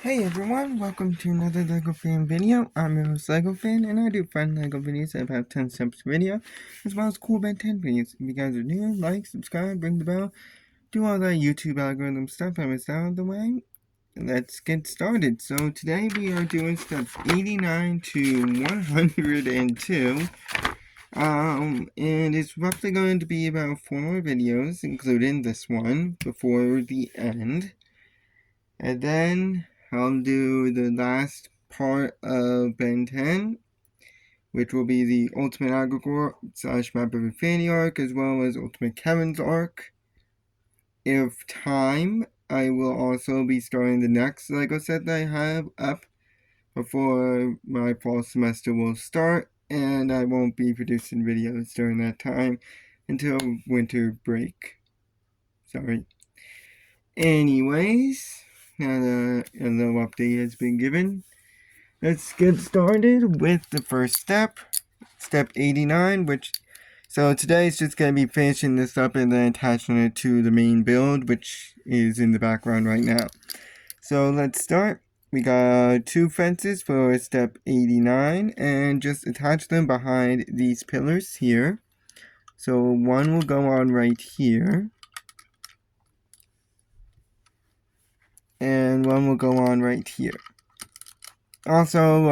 Hey everyone, welcome to another LEGO Fan video. I'm your host LEGO Fan, and I do fun LEGO videos that have 10 steps video, as well as cool Ben 10 videos. If you guys are new, like, subscribe, ring the bell, do all that YouTube algorithm stuff I was out of the way. Let's get started. So today we are doing steps 89 to 102. And it's roughly going to be about 4 more videos, including this one, before the end. And then I'll do the last part of Ben 10, which will be the Ultimate Agricor / Map of Infinity arc, as well as Ultimate Kevin's arc. If time, I will also be starting the next LEGO set that I have up before my fall semester will start, and I won't be producing videos during that time until winter break. Sorry. Anyways, now that a little update has been given, let's get started with the first step, step 89, so today is just going to be finishing this up and then attaching it to the main build, which is in the background right now. So let's start. We got 2 fences for step 89, and just attach them behind these pillars here. So one will go on right here, and one will go on right here. Also,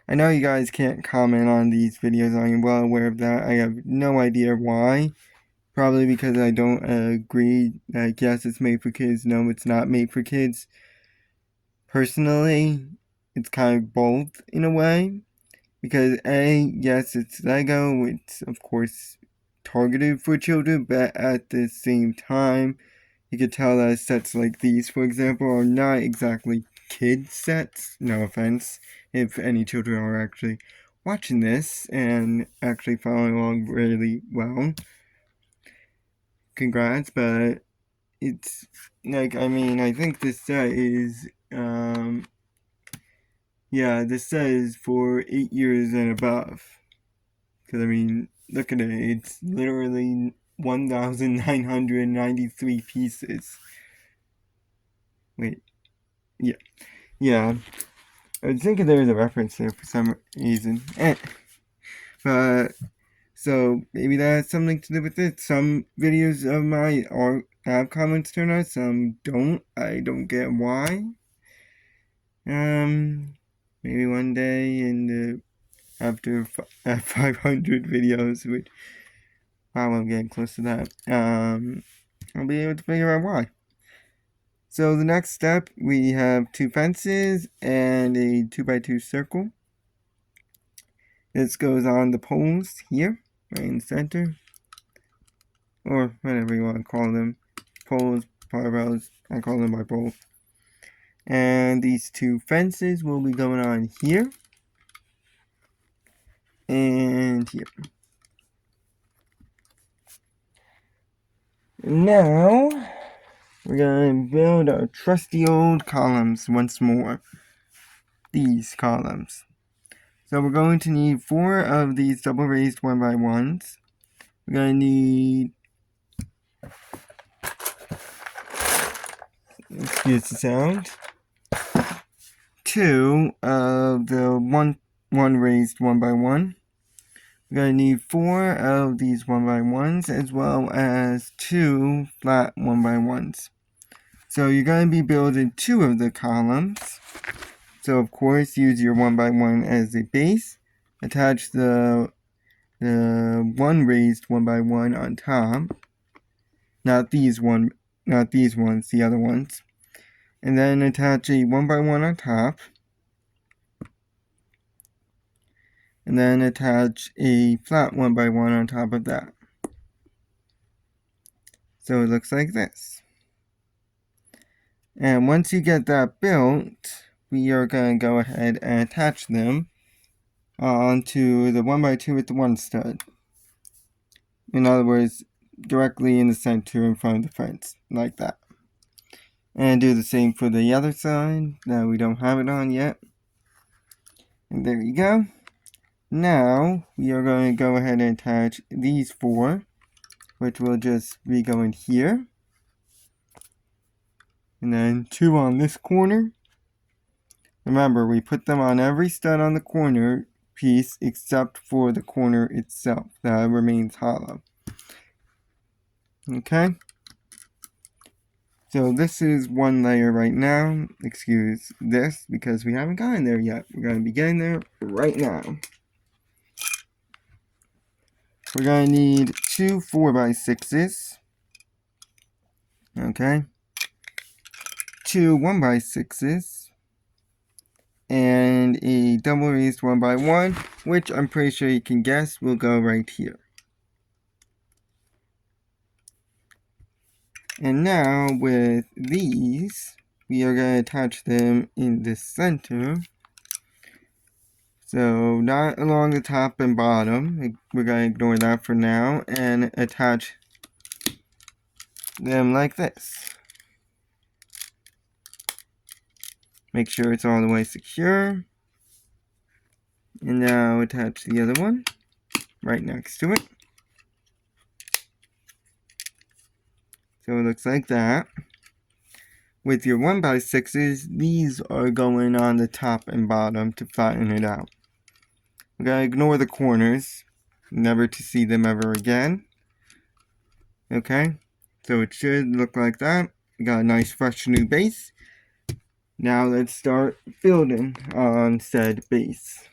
I know you guys can't comment on these videos. I am well aware of that. I have no idea why. Probably because I don't agree that yes, it's made for kids. No, it's not made for kids. Personally, it's kind of both in a way. Because A, yes, it's LEGO. It's, of course, targeted for children. But at the same time, you could tell that sets like these, for example, are not exactly kid sets. No offense if any children are actually watching this and actually following along really well. Congrats, but it's like, I mean, I think this set is, yeah, this set is for 8 years and above. Because, I mean, look at it, it's literally 1,993 pieces. Wait, yeah. Yeah, I was thinking there was a reference there for some reason. But, so, maybe that has something to do with it. Some videos of mine have comments turned on, some don't. I don't get why. Maybe one day after 500 videos, which, wow, I'm getting close to that, I'll be able to figure out why. So the next step, we have 2 fences and a 2x2 circle. This goes on the poles here, right in the center, or whatever you want to call them. Poles, barbells, I call them by both. And these 2 fences will be going on here and here. Now, we're going to build our trusty old columns once more. These columns. So we're going to need 4 of these double raised 1x1s. We're going to need, excuse the sound, 2 of the one raised 1x1. We're going to need 4 of these 1x1s, as well as 2 flat 1x1s. So you're going to be building 2 of the columns. So of course, use your 1x1 as a base. Attach the one raised 1x1 on top. Not these ones, the other ones. And then attach a 1x1 on top. And then attach a flat 1x1 on top of that. So it looks like this. And once you get that built, we are going to go ahead and attach them onto the 1x2 with the 1 stud. In other words, directly in the center in front of the fence, like that. And do the same for the other side. Now we don't have it on yet. And there you go. Now we are going to go ahead and attach these 4, which will just be going here. And then 2 on this corner. Remember, we put them on every stud on the corner piece except for the corner itself. That remains hollow. Okay? So this is one layer right now. Excuse this because we haven't gotten there yet. We're going to be getting there right now. We're going to need 2 4x6s. Okay? 2 1x6s. And a double raised 1x1, which I'm pretty sure you can guess will go right here. And now with these, we are going to attach them in the center. So not along the top and bottom. We're going to ignore that for now and attach them like this. Make sure it's all the way secure. And now attach the other one right next to it. So it looks like that. With your 1x6s, these are going on the top and bottom to flatten it out. We're going to ignore the corners, never to see them ever again. Okay, so it should look like that. We got a nice fresh new base. Now let's start building on said base.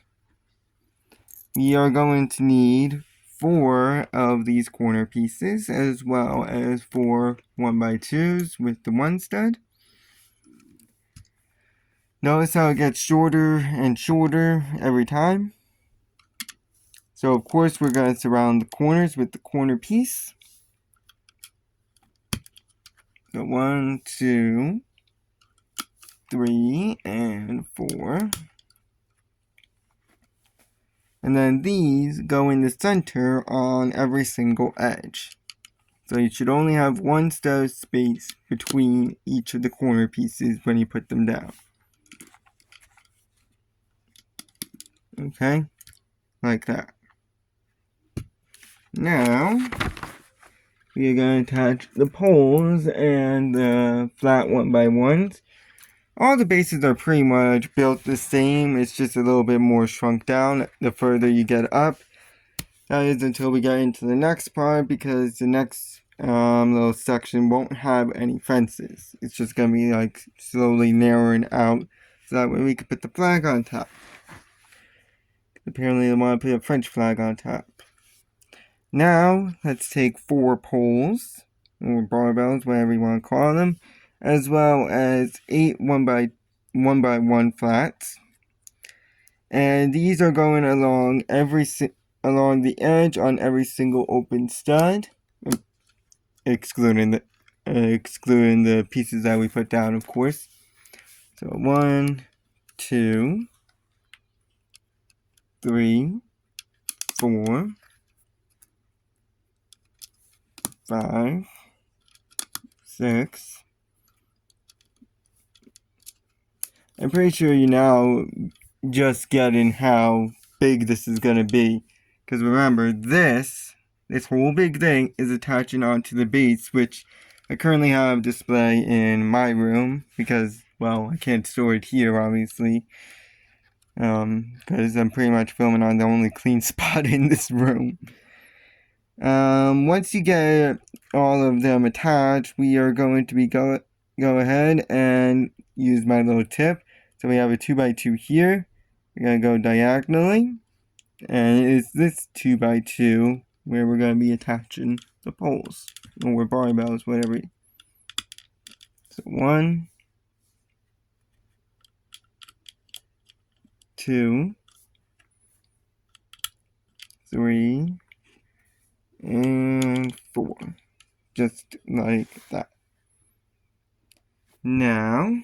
We are going to need 4 of these corner pieces as well as 4 1x2s with the 1 stud. Notice how it gets shorter and shorter every time. So of course we're going to surround the corners with the corner piece. So 1, 2, 3, and 4. And then these go in the center on every single edge. So you should only have 1 stud space between each of the corner pieces when you put them down. Okay, like that. Now, we are going to attach the poles and the flat 1x1s. All the bases are pretty much built the same. It's just a little bit more shrunk down the further you get up. That is until we get into the next part, because the next little section won't have any fences. It's just going to be like slowly narrowing out so that way we can put the flag on top. Apparently they want to put a French flag on top. Now, let's take 4 poles, or barbells, whatever you want to call them, as well as 8 1x1 flats. And these are going along along the edge on every single open stud, excluding the pieces that we put down, of course. So 1, 2, 3, 4, 5, 6. I'm pretty sure you now just getting how big this is going to be. Because remember, this whole big thing is attaching onto the base, which I currently have display in my room. Because, well, I can't store it here, obviously. Because I'm pretty much filming on the only clean spot in this room. Once you get all of them attached, we are going to be go ahead and use my little tip. So we have a 2x2 here. We're going to go diagonally. And it's this 2x2 where we're going to be attaching the poles. Or barbells, whatever. So 1, 2, 3, and 4. Just like that. Now,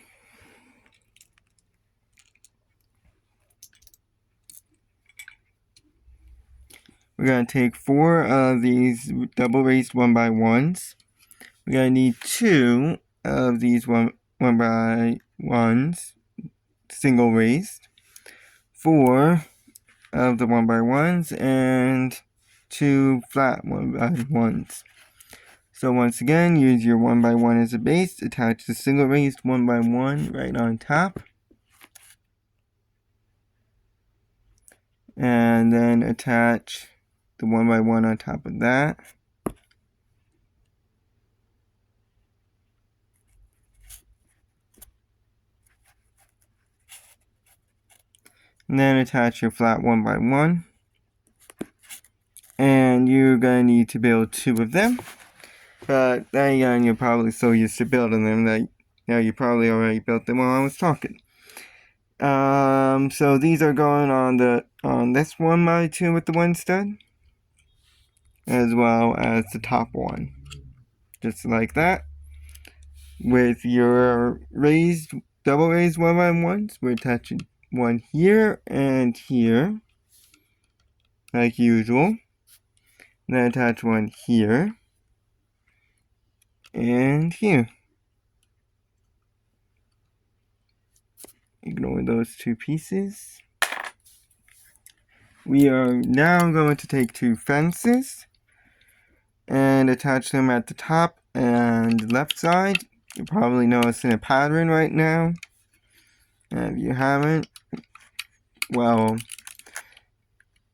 we're going to take 4 of these double raised 1x1s. We're going to need 2 of these 1x1s, single raised. 4 of the 1x1s, and 2 flat 1x1s. So once again, use your 1x1 as a base, attach the single raised 1x1 right on top. and then attach the 1x1 on top of that. And then attach your flat 1x1. And you're going to need to build 2 of them. But then again, you're probably so used to building them that you probably already built them while I was talking. So these are going on this 1x2 with the 1 stud, as well as the top one, just like that. With your double raised 1x1s, we're attaching one here and here, like usual. Then attach one here and here. Ignore those 2 pieces. We are now going to take 2 fences and attach them at the top and left side. You're probably noticing a pattern right now. If you haven't, well,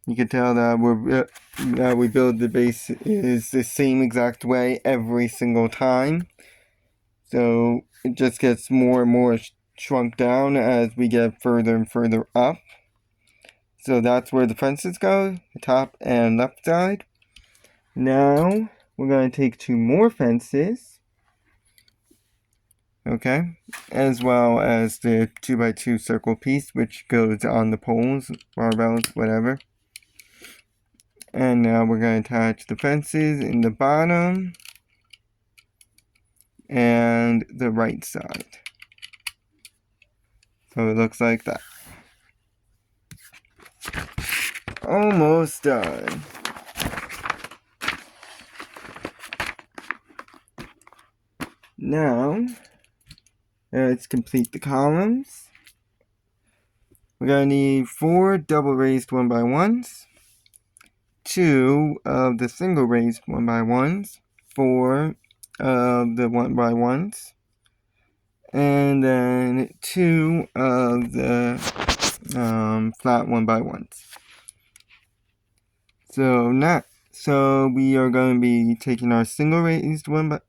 you can tell that we build the base is the same exact way every single time. So it just gets more and more shrunk down as we get further and further up. So that's where the fences go, the top and left side. Now we're going to take 2 more fences. Okay, as well as the 2x2 circle piece, which goes on the poles, barbells, whatever. And now we're going to attach the fences in the bottom and the right side. So it looks like that. Almost done. Now, let's complete the columns. We're going to need 4 double raised 1x1s, 2 of the single raised 1x1s, 4 of the 1x1s, and then 2 of the flat 1x1s. So we are going to be taking our single raised we're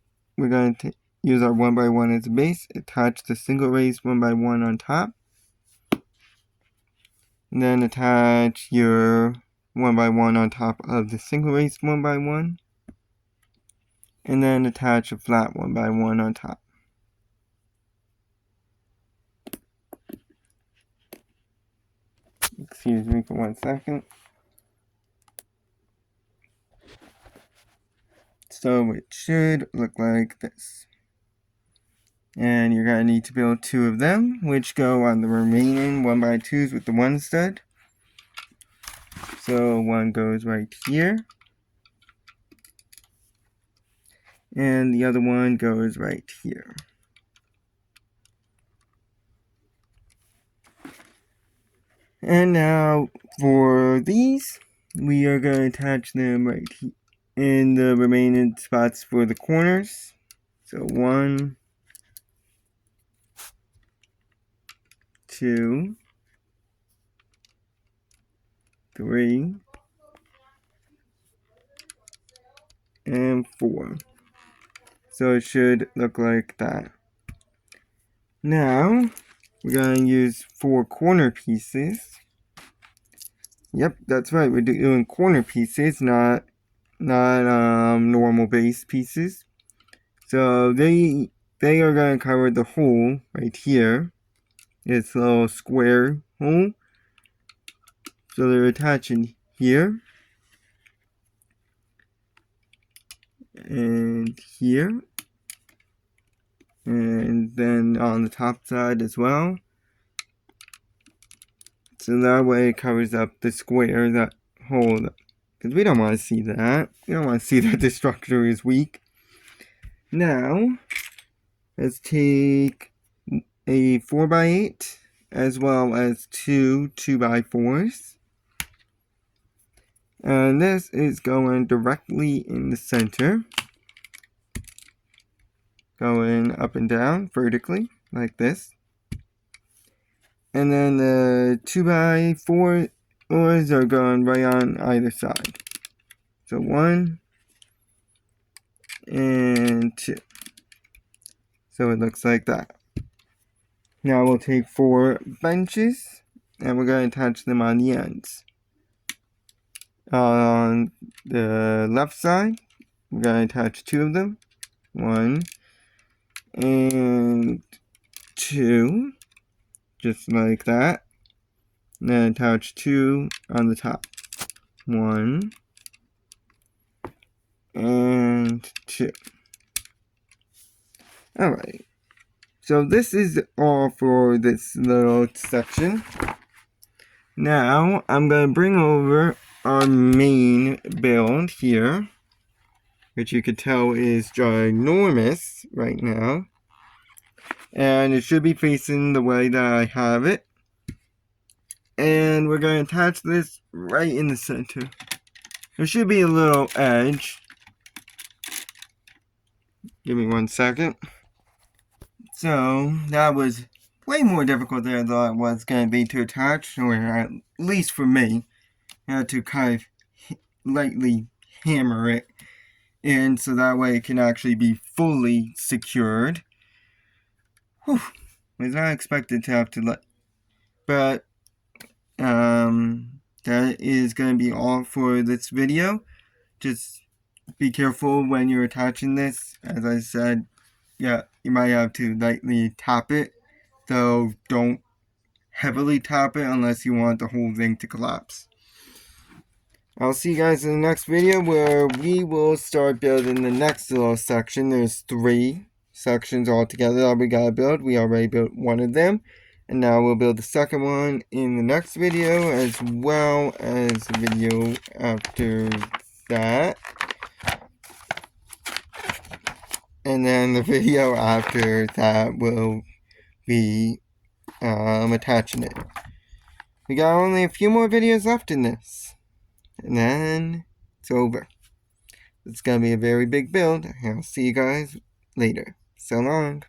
going to use our 1x1 as a base, attach the single raised 1x1 on top, and then attach your 1x1 on top of the single raised 1x1, and then attach a flat 1x1 on top. Excuse me for 1 second. So it should look like this. And you're going to need to build 2 of them, which go on the remaining 1x2s with the 1 stud. So one goes right here. And the other one goes right here. And now for these, we are going to attach them right here in the remaining spots for the corners. So 1, 2, 3, and 4. So it should look like that. Now, we're going to use 4 corner pieces. Yep, that's right. We're doing corner pieces, not normal base pieces. So they are going to cover the hole right here. It's a little square hole. So they're attaching here. And here. And then on the top side as well. So that way it covers up the square, that hole. Because we don't want to see that. We don't want to see that the structure is weak. Now, let's take a 4x8 as well as 2 2x4s. And this is going directly in the center. Going up and down vertically, like this. And then the 2x4 oars are going right on either side. So 1 and 2. So it looks like that. Now we'll take 4 benches and we're going to attach them on the ends. On the left side, we're going to attach 2 of them. 1 and 2, just like that. And then attach 2 on the top. 1 and 2. Alright, so this is all for this little section. Now I'm going to bring over our main build here, which you could tell is ginormous right now. And it should be facing the way that I have it. And we're going to attach this right in the center. There should be a little edge. Give me 1 second. So that was way more difficult than I thought it was going to be to attach, or at least for me. I had to kind of lightly hammer it in so that way it can actually be fully secured. Whew. Was not expected to have to but that is going to be all for this video. Just be careful when you're attaching this. As I said, yeah, you might have to lightly tap it, though don't heavily tap it unless you want the whole thing to collapse. I'll see you guys in the next video where we will start building the next little section. There's 3 sections altogether that we gotta build. We already built 1 of them, and now we'll build the second one in the next video, as well as the video after that. And then the video after that will be attaching it. We got only a few more videos left in this, and then it's over. It's gonna be a very big build. I'll see you guys later. So long.